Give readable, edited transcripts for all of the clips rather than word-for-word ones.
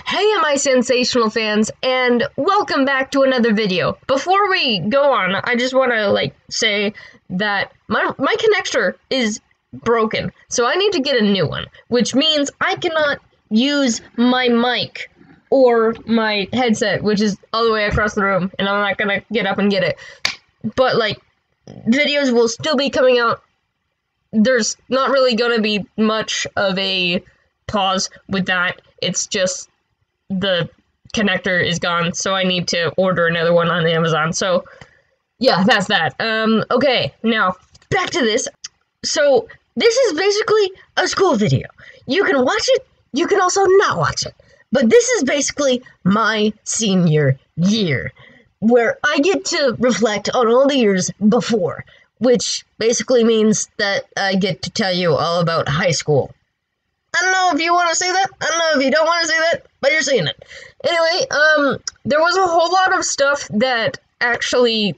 Hey, my sensational fans, and welcome back to another video. Before we go on, I just want to say that my connector is broken, so I need to get a new one, which means I cannot use my mic or my headset, which is all the way across the room, and I'm not gonna get up and get it. But videos will still be coming out. There's not really gonna be much of a pause with that. It's just the connector is gone, so I need to order another one on Amazon. So yeah, that's that. Okay, now back to this. So this is basically a school video. You can watch it, you can also not watch it. But this is basically my senior year, where I get to reflect on all the years before, which basically means that I get to tell you all about high school. I don't know if you want to see that. I don't know if you don't want to see that, but you're seeing it. Anyway, there was a whole lot of stuff that actually,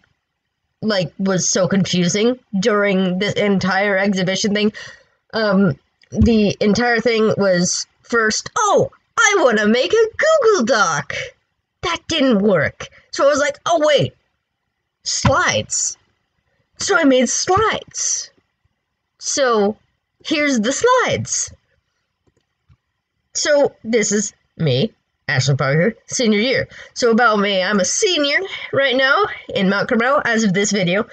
was so confusing during this entire exhibition thing. The entire thing was first, oh, I want to make a Google Doc. That didn't work. So I was like, oh, wait, slides. So I made slides. So here's the slides. So this is me, Ashley Parker, senior year. So about me, I'm a senior right now in Mount Carmel as of this video.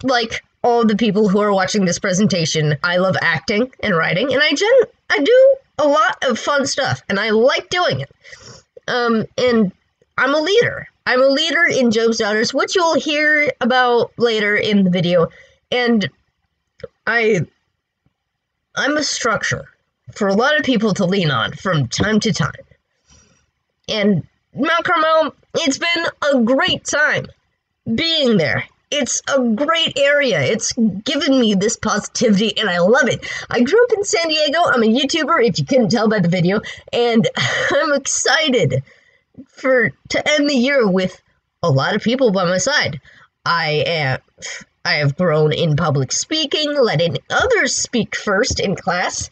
Like all the people who are watching this presentation, I love acting and writing, and I do a lot of fun stuff, and I like doing it. And I'm a leader. I'm a leader in Job's Daughters, which you'll hear about later in the video. And I'm a structure for a lot of people to lean on from time to time. And Mount Carmel, it's been a great time being there. It's a great area. It's given me this positivity, and I love it. I grew up in San Diego. I'm a YouTuber, if you couldn't tell by the video, and I'm excited to end the year with a lot of people by my side. I have grown in public speaking, letting others speak first in class,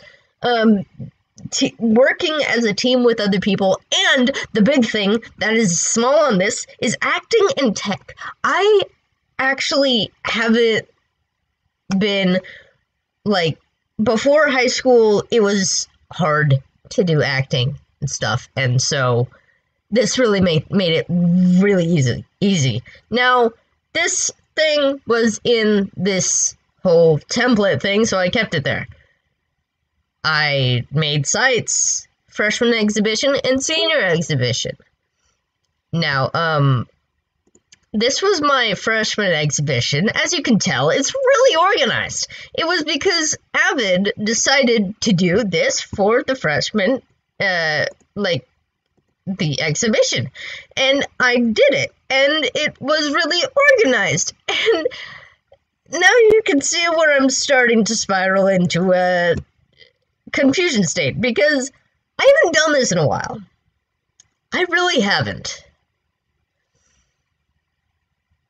working as a team with other people, and the big thing that is small on this is acting in tech. I actually haven't been, before high school, it was hard to do acting and stuff, and so this really made it really easy. Now, this thing was in this whole template thing, so I kept it there. I made sites, freshman exhibition and senior exhibition. Now, this was my freshman exhibition. As you can tell, it's really organized. It was because Avid decided to do this for the freshman, the exhibition. And I did it, and it was really organized. And now you can see where I'm starting to spiral into a confusion state, because I haven't done this in a while. I really haven't.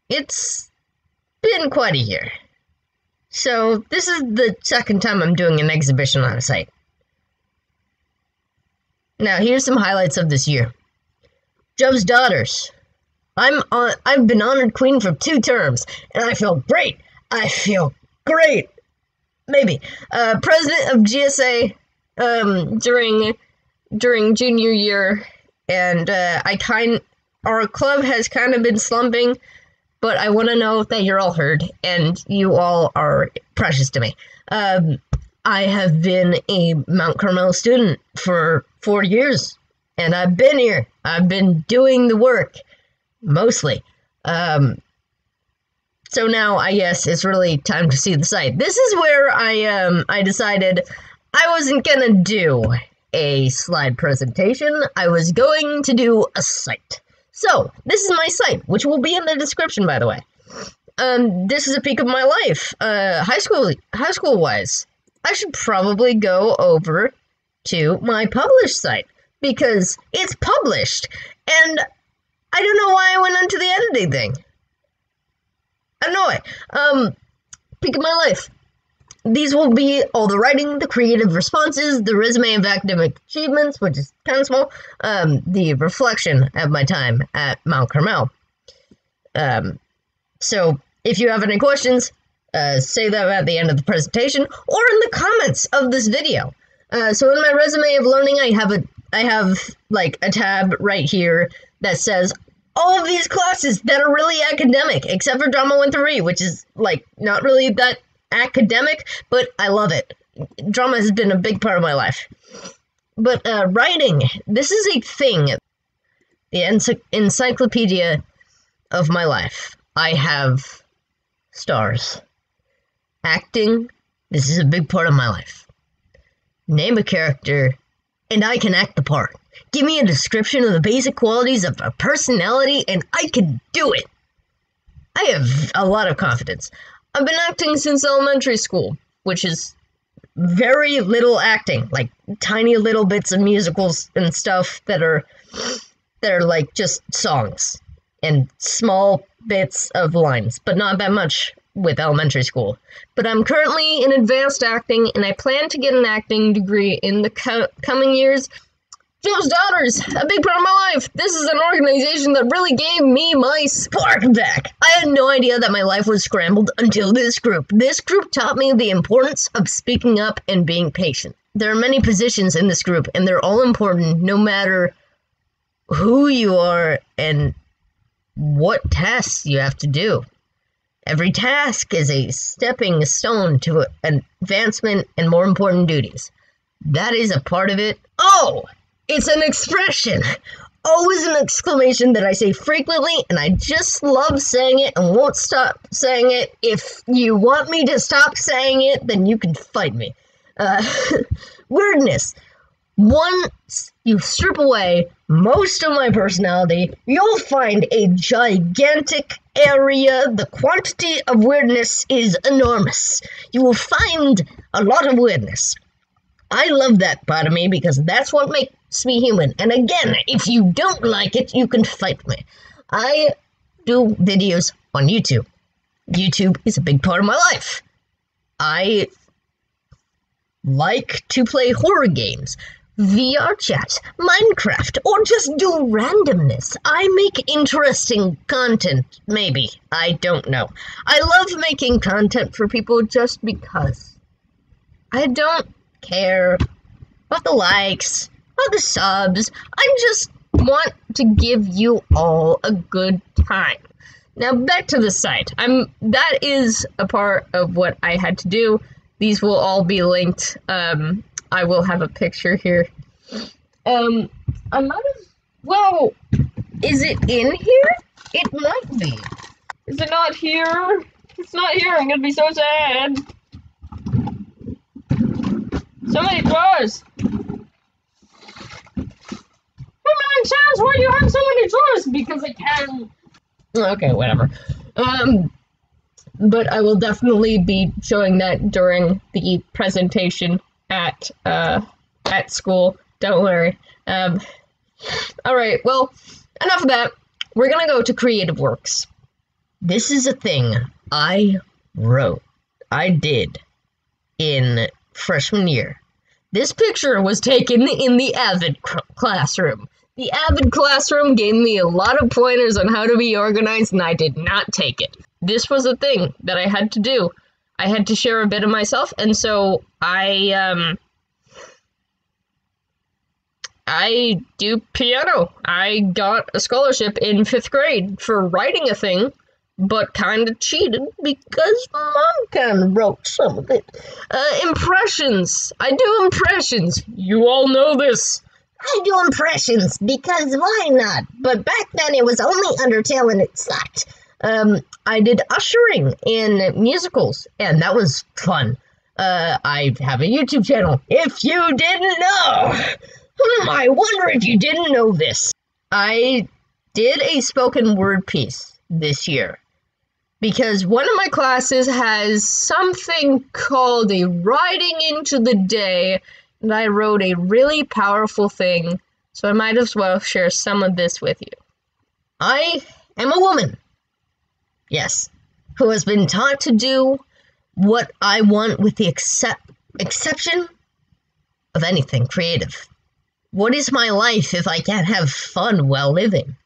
It's been quite a year. So this is the second time I'm doing an exhibition on a site. Now here's some highlights of this year. Job's Daughters. I've been honored queen for 2 terms, and I feel great. I feel great. Maybe. President of GSA during junior year, and our club has kind of been slumping, but I want to know that you're all heard, and you all are precious to me. I have been a Mount Carmel student for 4 years, and I've been here. I've been doing the work, mostly. So now, I guess, it's really time to see the site. This is where I decided I wasn't gonna do a slide presentation. I was going to do a site. So, this is my site, which will be in the description, by the way. This is a peek of my life, high school-wise. I should probably go over to my published site, because it's published, and I don't know why I went onto the editing thing. I don't know why. Peek of my life. these will be all the writing, the creative responses, the resume of academic achievements, which is kind of small, the reflection of my time at Mount Carmel. So if you have any questions, say them at the end of the presentation or in the comments of this video. So in my resume of learning, I have like a tab right here that says all of these classes that are really academic, except for Drama 1-3, which is like not really that academic, but I love it. Drama has been a big part of my life. But writing, this is a thing. The encyclopedia of my life. I have stars. Acting, this is a big part of my life. Name a character, and I can act the part. Give me a description of the basic qualities of a personality, and I can do it. I have a lot of confidence. I've been acting since elementary school, which is very little acting, like tiny little bits of musicals and stuff that are like just songs and small bits of lines, but not that much with elementary school. But I'm currently in advanced acting, and I plan to get an acting degree in the coming years. Joe's Daughters, a big part of my life. This is an organization that really gave me my spark back. I had no idea that my life was scrambled until this group. This group taught me the importance of speaking up and being patient. There are many positions in this group, and they're all important no matter who you are and what tasks you have to do. Every task is a stepping stone to advancement and more important duties. That is a part of it. Oh! It's an expression. Always an exclamation that I say frequently, and I just love saying it and won't stop saying it. If you want me to stop saying it, then you can fight me. Weirdness. Once you strip away most of my personality, you'll find a gigantic area. The quantity of weirdness is enormous. You will find a lot of weirdness. I love that part of me because that's what makes me human. And again, if you don't like it, you can fight me. I do videos on YouTube. YouTube is a big part of my life. I like to play horror games, VR chat, Minecraft, or just do randomness. I make interesting content, maybe. I don't know. I love making content for people just because. I don't care about the likes, about the subs. I just want to give you all a good time. Now back to the site. That is a part of what I had to do. These will all be linked. I will have a picture here. I might as well. Is it in here? It might be. Is it not here? It's not here. I'm gonna be so sad. So many drawers. How many times why do you have so many drawers? Because I can. Okay, whatever. But I will definitely be showing that during the presentation at school. Don't worry. Alright, well, enough of that. We're gonna go to creative works. This is a thing I did in freshman year. This picture was taken in the Avid classroom. The Avid classroom gave me a lot of pointers on how to be organized, and I did not take it. This was a thing that I had to do. I had to share a bit of myself, and so I do piano. I got a scholarship in 5th grade for writing a thing, but kind of cheated because Mom kind of wrote some of it. Impressions. I do impressions. You all know this. I do impressions because why not? But back then it was only Undertale and it sucked. I did ushering in musicals, and that was fun. I have a YouTube channel. If you didn't know, I wonder if you didn't know this. I did a spoken word piece this year because one of my classes has something called a writing into the day, and I wrote a really powerful thing, so I might as well share some of this with you. I am a woman. Yes, who has been taught to do what I want with the exception of anything creative. What is my life if I can't have fun while living?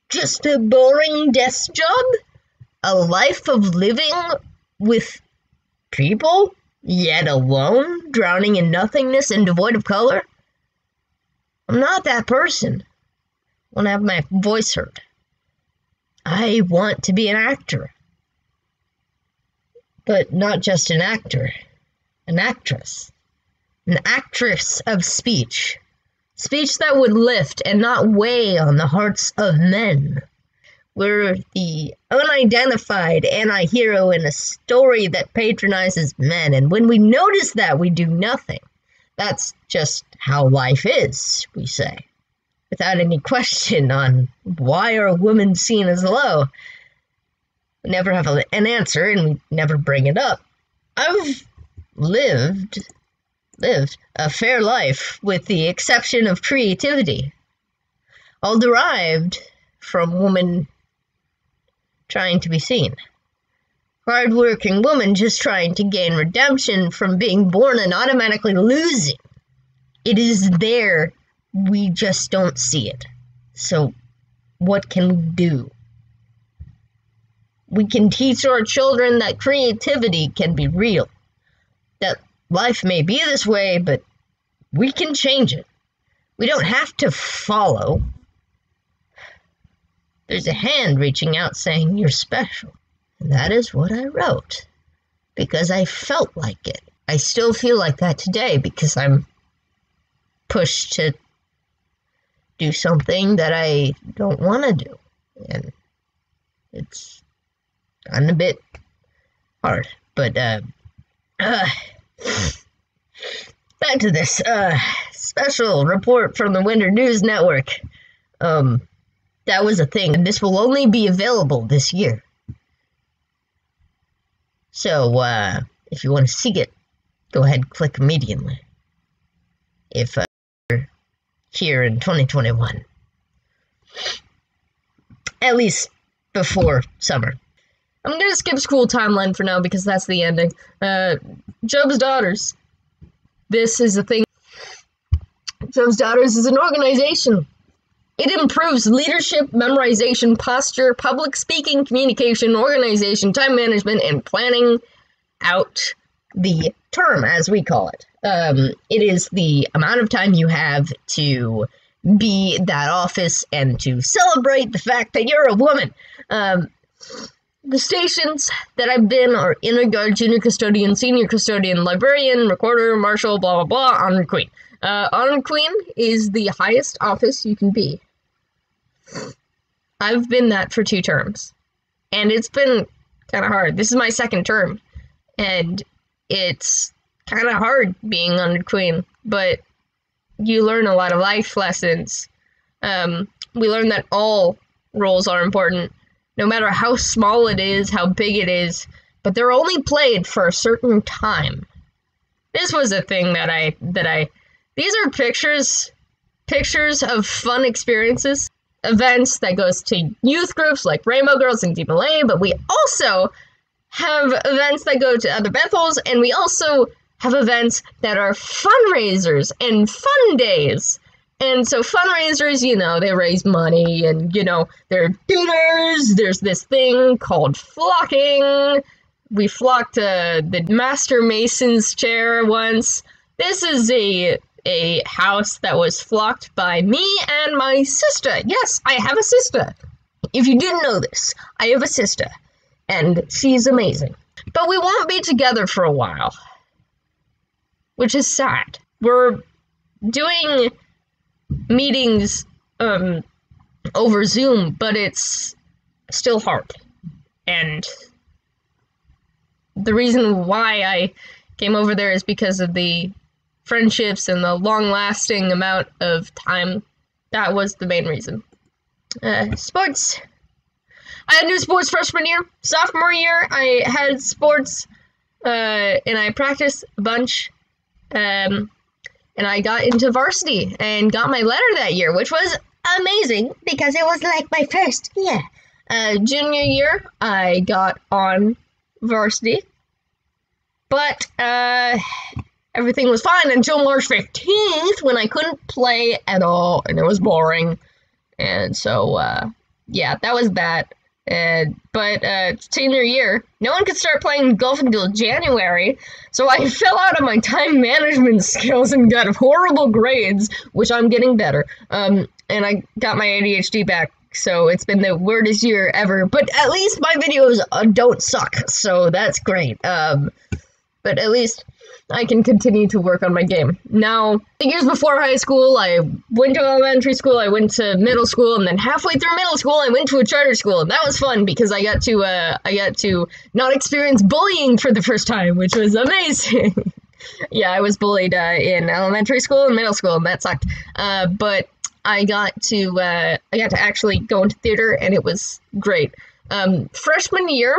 Just a boring desk job? A life of living with people, yet alone, drowning in nothingness and devoid of color? I'm not that person. I want to have my voice heard. I want to be an actor. But not just an actor. An actress. An actress of speech. Speech that would lift and not weigh on the hearts of men. We're the unidentified anti-hero in a story that patronizes men, and when we notice that, we do nothing. That's just how life is, we say, without any question on why are women seen as low. We never have an answer, and we never bring it up. I've lived a fair life with the exception of creativity, all derived from women trying to be seen. Hard-working woman just trying to gain redemption from being born and automatically losing. It is there, we just don't see it. So, what can we do? We can teach our children that creativity can be real. That life may be this way, but we can change it. We don't have to follow. There's a hand reaching out saying, "You're special." And that is what I wrote, because I felt like it. I still feel like that today, because I'm pushed to do something that I don't want to do. And it's gotten a bit hard. But, back to this, special report from the Winter News Network. That was a thing, and this will only be available this year. So, if you want to see it, go ahead and click immediately. If you're here in 2021. At least before summer. I'm gonna skip school timeline for now because that's the ending. Job's Daughters. This is a thing. Job's Daughters is an organization. It improves leadership, memorization, posture, public speaking, communication, organization, time management, and planning out the term, as we call it. It is the amount of time you have to be that office and to celebrate the fact that you're a woman. The stations that I've been are inner guard, junior custodian, senior custodian, librarian, recorder, marshal, blah, blah, blah, honor queen. Honor queen is the highest office you can be. I've been that for 2 terms, and it's been kind of hard. This is my 2nd term, and it's kind of hard being under queen, but you learn a lot of life lessons. We learn that all roles are important, no matter how small it is, how big it is, but they're only played for a certain time. This was a thing these are pictures of fun experiences. Events that goes to youth groups like Rainbow Girls and Deep Malay, but we also have events that go to other Bethels, and we also have events that are fundraisers and fun days. And so fundraisers, they raise money, and, there are dinners. There's this thing called flocking. We flocked the Master Mason's chair once. This is a house that was flocked by me and my sister. Yes, I have a sister. If you didn't know this, I have a sister, and she's amazing. But we won't be together for a while, which is sad. We're doing meetings over Zoom, but it's still hard. And the reason why I came over there is because of the friendships and the long-lasting amount of time. That was the main reason. Sports. I had new sports freshman year. Sophomore year, I had sports, and I practiced a bunch, and I got into varsity and got my letter that year, which was amazing because it was like my first year. Junior year, I got on varsity, But, everything was fine until March 15th when I couldn't play at all, and it was boring. And so, yeah, that was that. But senior year, no one could start playing golf until January, so I fell out of my time management skills and got horrible grades, which I'm getting better. And I got my ADHD back, so it's been the weirdest year ever. But at least my videos don't suck, so that's great. But at least I can continue to work on my game. Now, the years before high school, I went to elementary school, I went to middle school, and then halfway through middle school, I went to a charter school, and that was fun because I got to not experience bullying for the first time, which was amazing. Yeah, I was bullied in elementary school and middle school, and that sucked. But I got to actually go into theater, and it was great. Freshman year,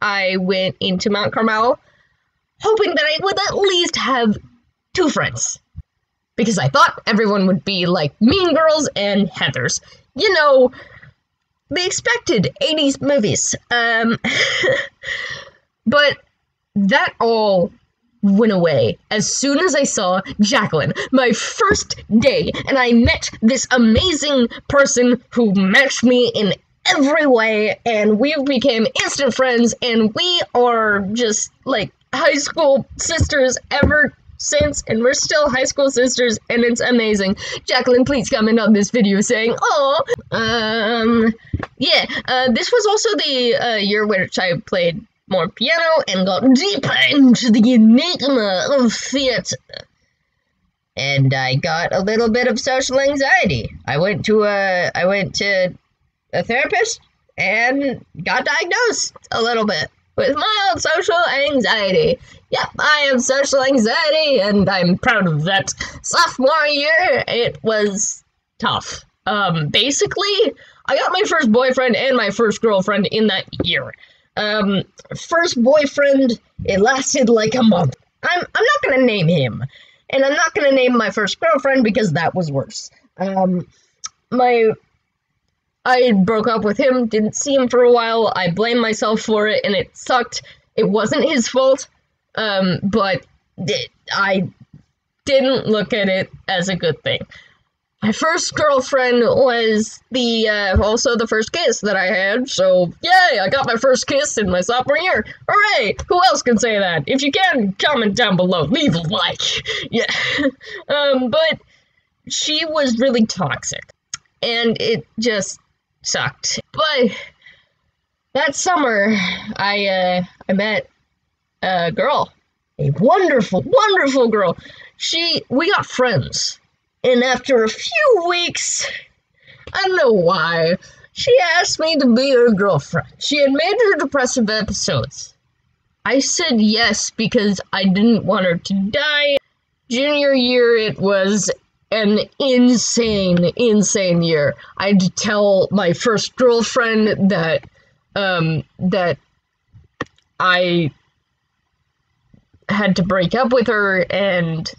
I went into Mount Carmel, hoping that I would at least have 2 friends. Because I thought everyone would be like Mean Girls and Heathers. You know, the expected 80s movies. But that all went away as soon as I saw Jacqueline, my first day, and I met this amazing person who matched me in every way, and we became instant friends, and we are just like high school sisters ever since, and we're still high school sisters, and it's amazing. Jacqueline, please comment on this video saying, oh, yeah, this was also the year which I played more piano and got deeper into the enigma of theater. And I got a little bit of social anxiety. I went to a therapist and got diagnosed a little bit with mild social anxiety. Yep, I have social anxiety, and I'm proud of that. Sophomore year, it was tough. Basically, I got my first boyfriend and my first girlfriend in that year. First boyfriend, it lasted like a month. I'm not gonna name him, and I'm not gonna name my first girlfriend because that was worse. I broke up with him, didn't see him for a while, I blamed myself for it, and it sucked. It wasn't his fault, but I didn't look at it as a good thing. My first girlfriend was also the first kiss that I had, so yay, I got my first kiss in my sophomore year. Hooray! Who else can say that? If you can, comment down below, leave a like. Yeah. But she was really toxic, and it just sucked. But that summer, I met a girl, a wonderful, wonderful girl. We got friends, and after a few weeks, I don't know why, she asked me to be her girlfriend. She had made her depressive episodes. I said yes because I didn't want her to die. Junior year, it was an insane, insane year. I had to tell my first girlfriend that I had to break up with her, and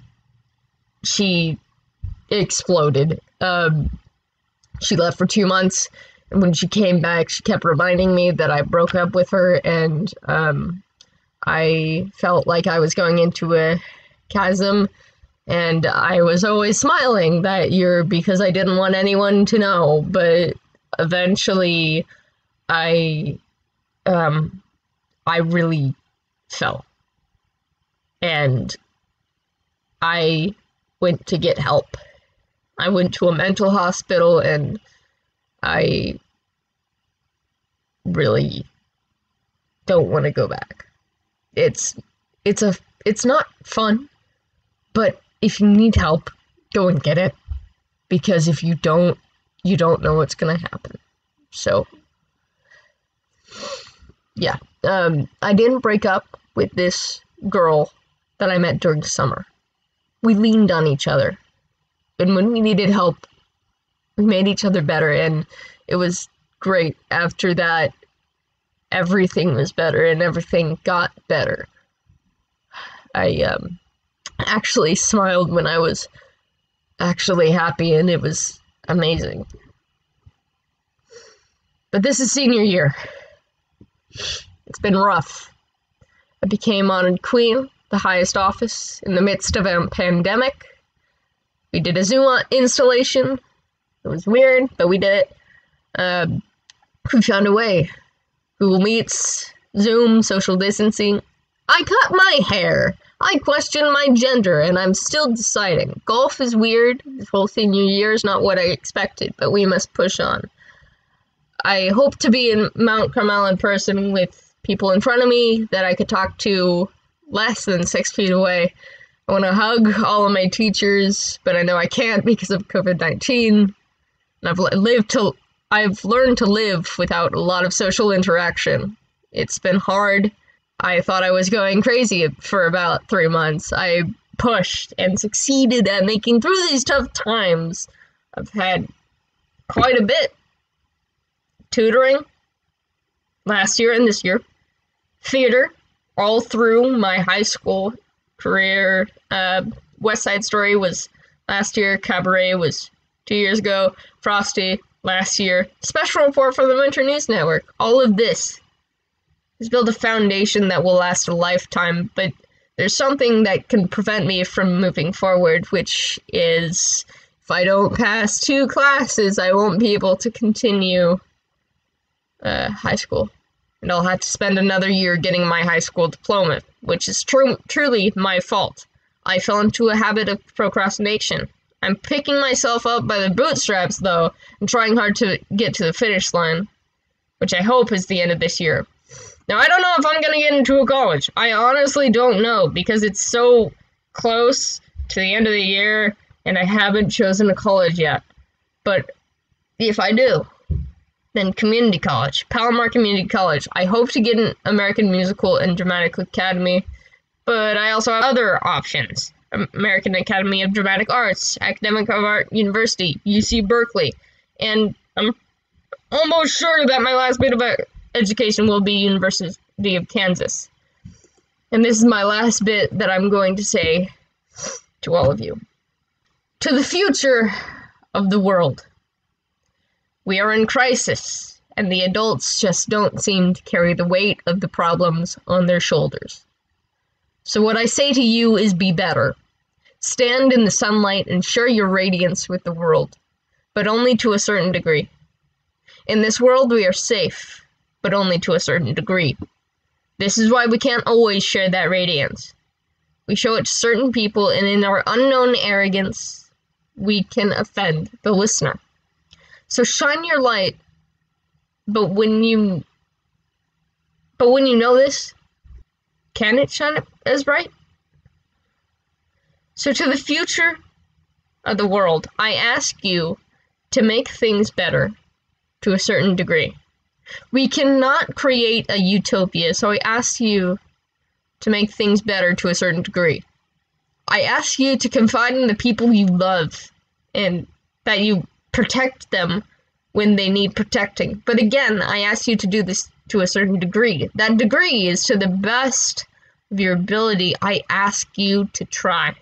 she exploded. She left for 2 months, and when she came back, she kept reminding me that I broke up with her, and I felt like I was going into a chasm. And I was always smiling that year because I didn't want anyone to know, but eventually I really fell. And I went to get help. I went to a mental hospital, and I really don't want to go back. It's not fun, but if you need help, go and get it, because if you don't know what's gonna happen. So, yeah, I didn't break up with this girl that I met during summer. We leaned on each other, and when we needed help, we made each other better, and it was great. After that, everything was better, and everything got better. I, actually smiled when I was actually happy, and it was amazing. But this is senior year. It's been rough. I became honored queen, the highest office, in the midst of a pandemic. We did a Zoom installation. It was weird, but we did it. We found a way. Google Meets, Zoom, social distancing. I cut my hair. I question my gender, and I'm still deciding. Golf is weird. This whole senior year is not what I expected, but we must push on. I hope to be in Mount Carmel in person with people in front of me that I could talk to less than 6 feet away. I want to hug all of my teachers, but I know I can't because of COVID-19. And I've learned to live without a lot of social interaction. It's been hard. I thought I was going crazy for about 3 months. I pushed and succeeded at making through these tough times. I've had quite a bit. Tutoring, last year and this year. Theater, all through my high school career. West Side Story was last year. Cabaret was 2 years ago. Frosty, last year. Special report for the Winter News Network. All of this has built a foundation that will last a lifetime, but there's something that can prevent me from moving forward, which is if I don't pass 2 classes, I won't be able to continue high school. And I'll have to spend another year getting my high school diploma, which is truly my fault. I fell into a habit of procrastination. I'm picking myself up by the bootstraps, though, and trying hard to get to the finish line, which I hope is the end of this year. Now, I don't know if I'm going to get into a college. I honestly don't know, because it's so close to the end of the year, and I haven't chosen a college yet. But if I do, then community college, Palomar Community College. I hope to get an American Musical and Dramatic Academy, but I also have other options. American Academy of Dramatic Arts, Academic of Art University, UC Berkeley, and I'm almost sure that my last bit of education will be University of Kansas. And this is my last bit that I'm going to say to all of you. To the future of the world. We are in crisis, and the adults just don't seem to carry the weight of the problems on their shoulders. So what I say to you is be better. Stand in the sunlight and share your radiance with the world, but only to a certain degree. In this world, we are safe, but only to a certain degree. This is why we can't always share that radiance. We show it to certain people, and in our unknown arrogance, we can offend the listener. So shine your light, but when you know this, can it shine as bright? So to the future of the world, I ask you to make things better to a certain degree. We cannot create a utopia, so I ask you to make things better to a certain degree. I ask you to confide in the people you love and that you protect them when they need protecting. But again, I ask you to do this to a certain degree. That degree is to the best of your ability. I ask you to try.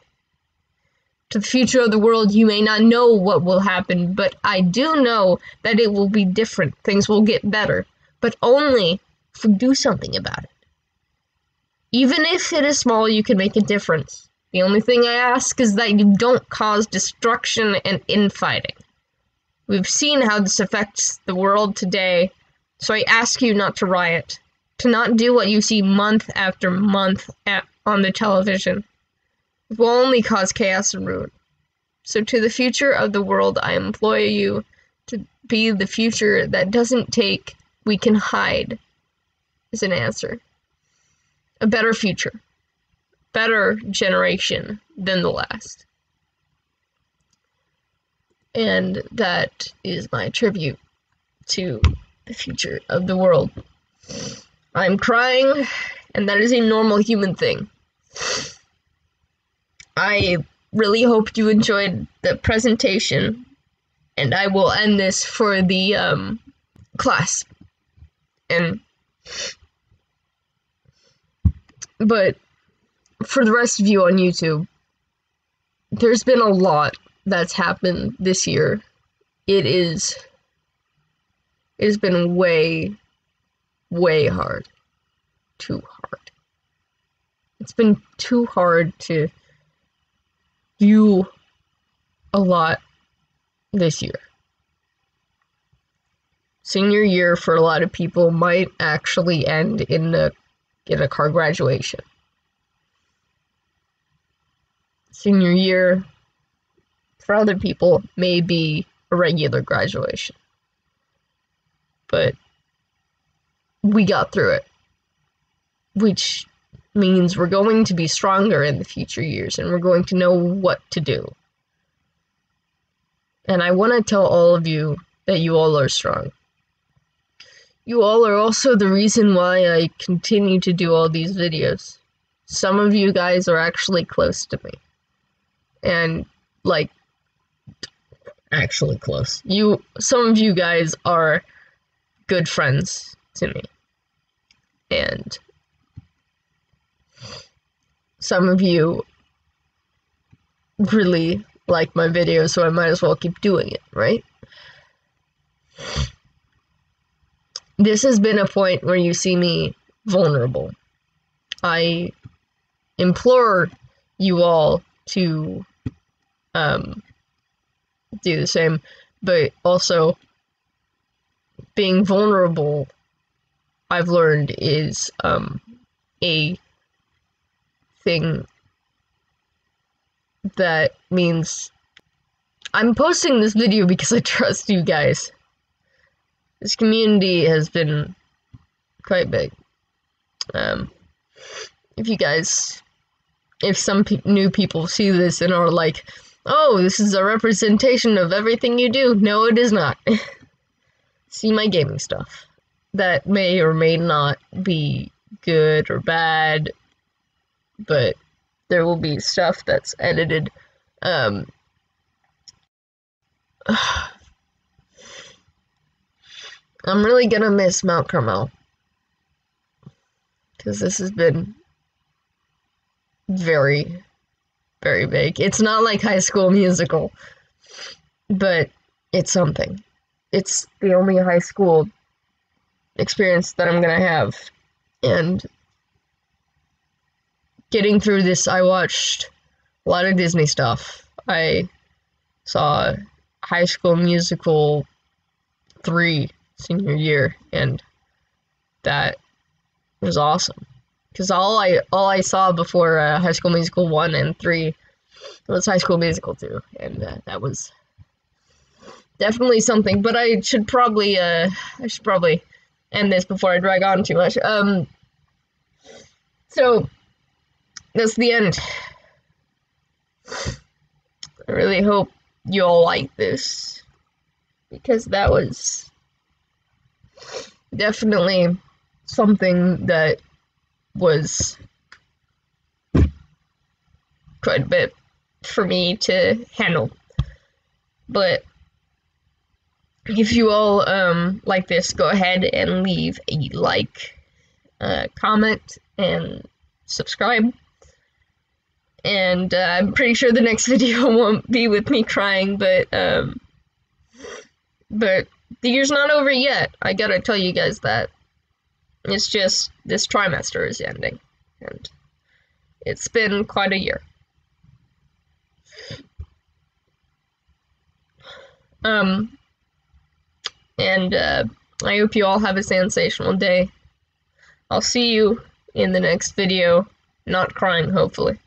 To the future of the world, you may not know what will happen, but I do know that it will be different. Things will get better, but only if we do something about it. Even if it is small, you can make a difference. The only thing I ask is that you don't cause destruction and infighting. We've seen how this affects the world today, so I ask you not to riot, to not do what you see month after month on the television. It will only cause chaos and ruin. So to the future of the world, I implore you to be the future that doesn't take "we can hide" as an answer. A better future. Better generation than the last. And that is my tribute to the future of the world. I'm crying, and that is a normal human thing. I really hope you enjoyed the presentation, and I will end this for the class. But for the rest of you on YouTube, there's been a lot that's happened this year. It has been way, way hard. Too hard. It's been too hard to do a lot this year. Senior year for a lot of people might actually end in a car graduation. Senior year for other people may be a regular graduation. But we got through it, which means we're going to be stronger in the future years, and we're going to know what to do. And I want to tell all of you that you all are strong. You all are also the reason why I continue to do all these videos. Some of you guys are actually close to me. And, like, actually close. Some of you guys are good friends to me. And some of you really like my videos, so I might as well keep doing it, right? This has been a point where you see me vulnerable. I implore you all to do the same, but also being vulnerable, I've learned, is a thing that means I'm posting this video because I trust you guys. This community has been quite big. If some new people see this and are like, oh, this is a representation of everything you do. No, it is not. See my gaming stuff. That may or may not be good or bad, but there will be stuff that's edited. I'm really gonna miss Mount Carmel, because this has been very, very big. It's not like High School Musical, but it's something. It's the only high school experience that I'm gonna have, and getting through this, I watched a lot of Disney stuff. I saw High School Musical 3 senior year, and that was awesome. Because all I saw before High School Musical 1 and 3 was High School Musical 2, and that was definitely something. But I should probably end this before I drag on too much. So that's the end. I really hope you all like this, because that was definitely something that was quite a bit for me to handle. But if you all like this, go ahead and leave a like, comment, and subscribe. And I'm pretty sure the next video won't be with me crying, but the year's not over yet. I gotta tell you guys that. It's just this trimester is ending, and it's been quite a year. I hope you all have a sensational day. I'll see you in the next video. Not crying, hopefully.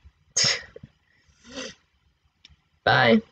Bye.